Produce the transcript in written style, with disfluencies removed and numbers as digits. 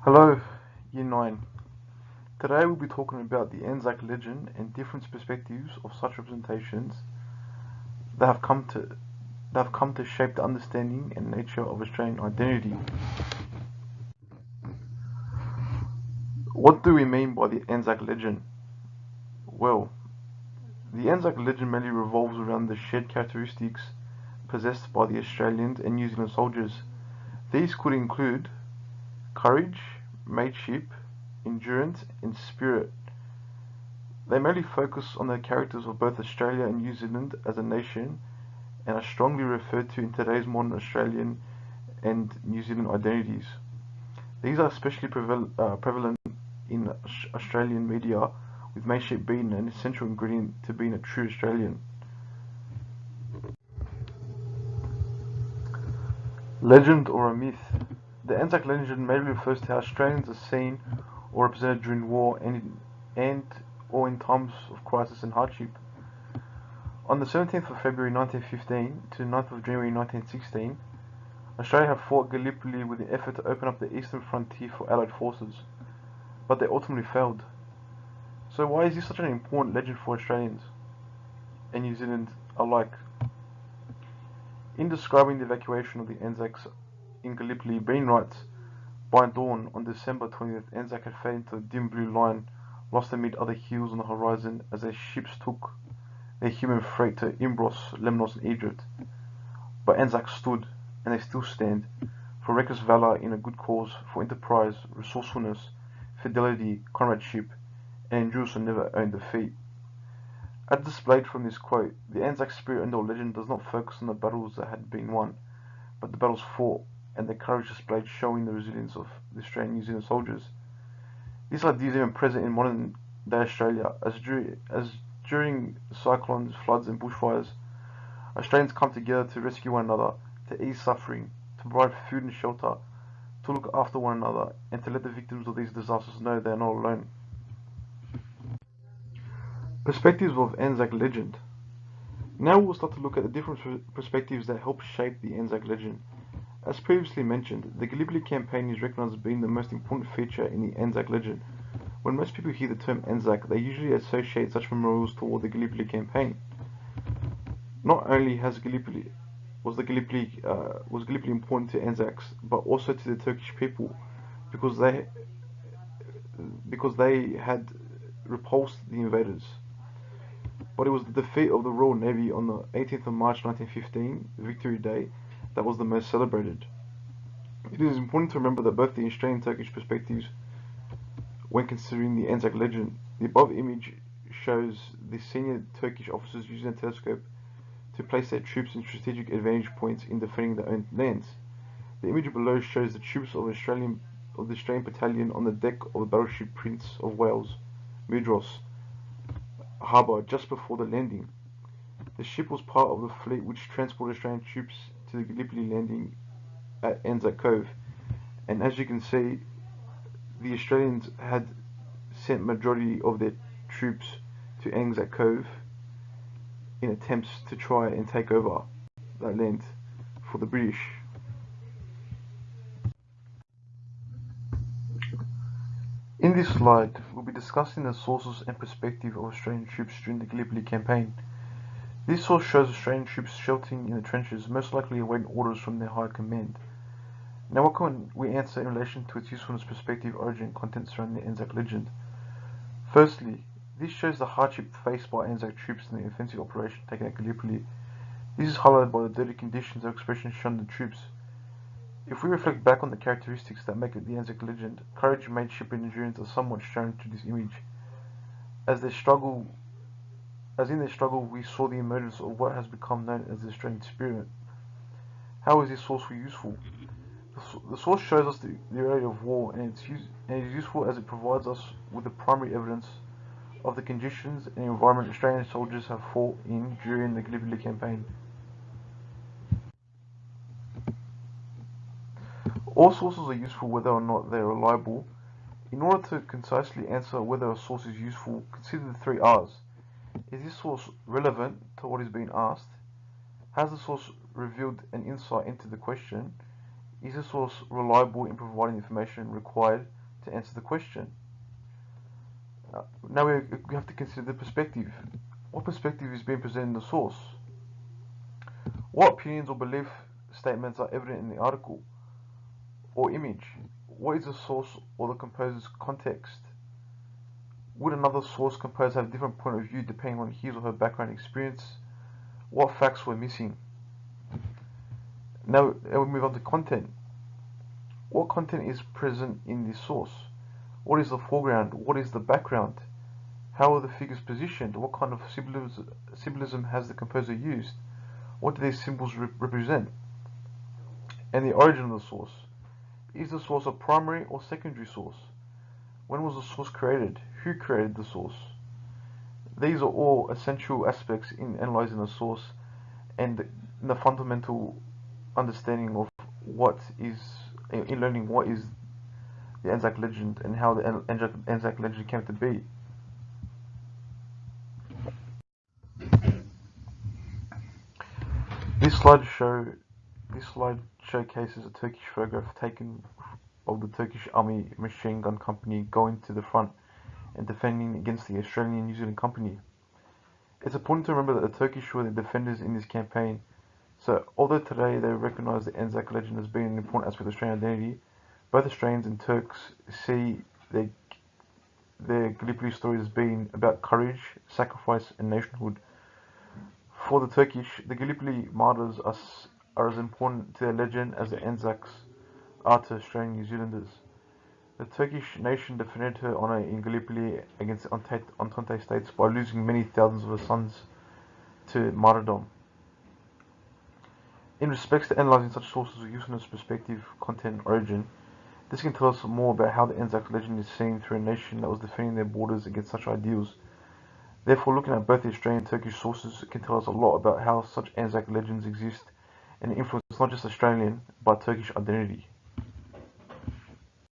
Hello, Year 9. Today we'll be talking about the ANZAC legend and different perspectives of such representations that have come to shape the understanding and nature of Australian identity. What do we mean by the ANZAC legend? Well, the ANZAC legend mainly revolves around the shared characteristics possessed by the Australians and New Zealand soldiers. These could include courage, mateship, endurance, and spirit. They mainly focus on the characters of both Australia and New Zealand as a nation and are strongly referred to in today's modern Australian and New Zealand identities. These are especially prevalent in Australian media, with mateship being an essential ingredient to being a true Australian. Legend or a myth. The ANZAC legend mainly refers to how Australians are seen or represented during war and or in times of crisis and hardship. On the 17th of February 1915 to the 9th of January 1916, Australia had fought Gallipoli with the effort to open up the eastern frontier for Allied forces, but they ultimately failed. So why is this such an important legend for Australians and New Zealand alike? In describing the evacuation of the ANZACs in Gallipoli, Bean writes, "By dawn on December 20th, ANZAC had faded into a dim blue line, lost amid other hills on the horizon as their ships took their human freight to Imbros, Lemnos and Egypt. But ANZAC stood, and they still stand, for reckless valour in a good cause, for enterprise, resourcefulness, fidelity, comradeship, and endurance and never own defeat." As displayed from this quote, the ANZAC spirit and or legend does not focus on the battles that had been won, but the battles fought and the courage displayed, showing the resilience of the Australian and New Zealand soldiers. This idea is even present in modern day Australia, as during cyclones, floods and bushfires, Australians come together to rescue one another, to ease suffering, to provide food and shelter, to look after one another, and to let the victims of these disasters know they are not alone. Perspectives of ANZAC legend. Now we'll start to look at the different perspectives that help shape the ANZAC legend. As previously mentioned, the Gallipoli campaign is recognized as being the most important feature in the ANZAC legend. When most people hear the term ANZAC, they usually associate such memorials toward the Gallipoli campaign. Not only was Gallipoli important to ANZACs, but also to the Turkish people, because they had repulsed the invaders. But it was the defeat of the Royal Navy on the 18th of March 1915, Victory Day, that was the most celebrated. It is important to remember that both the Australian and Turkish perspectives, when considering the ANZAC legend, the above image shows the senior Turkish officers using a telescope to place their troops in strategic advantage points in defending their own lands. The image below shows the troops of the Australian battalion on the deck of the battleship Prince of Wales, Mudros harbour just before the landing. The ship was part of the fleet which transported Australian troops to the Gallipoli landing at ANZAC Cove, and as you can see, the Australians had sent majority of their troops to ANZAC Cove in attempts to try and take over that land for the British. In this slide, we'll be discussing the sources and perspective of Australian troops during the Gallipoli campaign. This source shows Australian troops sheltering in the trenches, most likely awaiting orders from their higher command. Now what can we answer in relation to its usefulness, perspective, origin and content surrounding the ANZAC legend? Firstly, this shows the hardship faced by ANZAC troops in the offensive operation taken at Gallipoli. This is highlighted by the dirty conditions or expressions shown in the troops. If we reflect back on the characteristics that make it the ANZAC legend, courage, mateship and endurance are somewhat shown through this image. As in their struggle, we saw the emergence of what has become known as the Australian spirit. How is this source useful? The source shows us the reality of war, and it is useful as it provides us with the primary evidence of the conditions and environment Australian soldiers have fought in during the Gallipoli campaign. All sources are useful whether or not they are reliable. In order to concisely answer whether a source is useful, consider the three R's. Is this source relevant to what is being asked? Has the source revealed an insight into the question? Is the source reliable in providing the information required to answer the question? Now we have to consider the perspective. What perspective is being presented in the source? What opinions or belief statements are evident in the article or image? What is the source or the composer's context? Would another source composer have a different point of view depending on his or her background experience? What facts were missing? Now we move on to content. What content is present in this source? What is the foreground? What is the background? How are the figures positioned? What kind of symbolism has the composer used? What do these symbols represent? And the origin of the source. Is the source a primary or secondary source? When was the source created? Who created the source? These are all essential aspects in analyzing a source and the fundamental understanding of in learning what is the ANZAC legend and how the ANZAC legend came to be. This slide showcases a Turkish photograph taken of the Turkish Army Machine Gun Company going to the front and defending against the Australian and New Zealand Company. It's important to remember that the Turkish were the defenders in this campaign, so although today they recognise the ANZAC legend as being an important aspect of Australian identity, both Australians and Turks see their Gallipoli stories as being about courage, sacrifice and nationhood. For the Turkish, the Gallipoli martyrs are as important to their legend as the ANZACs are to Australian New Zealanders. The Turkish nation defended her honour in Gallipoli against the Entente states by losing many thousands of her sons to martyrdom. In respects to analysing such sources of usefulness, perspective, content, and origin, this can tell us more about how the ANZAC legend is seen through a nation that was defending their borders against such ideals. Therefore, looking at both the Australian and Turkish sources can tell us a lot about how such ANZAC legends exist and influence not just Australian, but Turkish identity.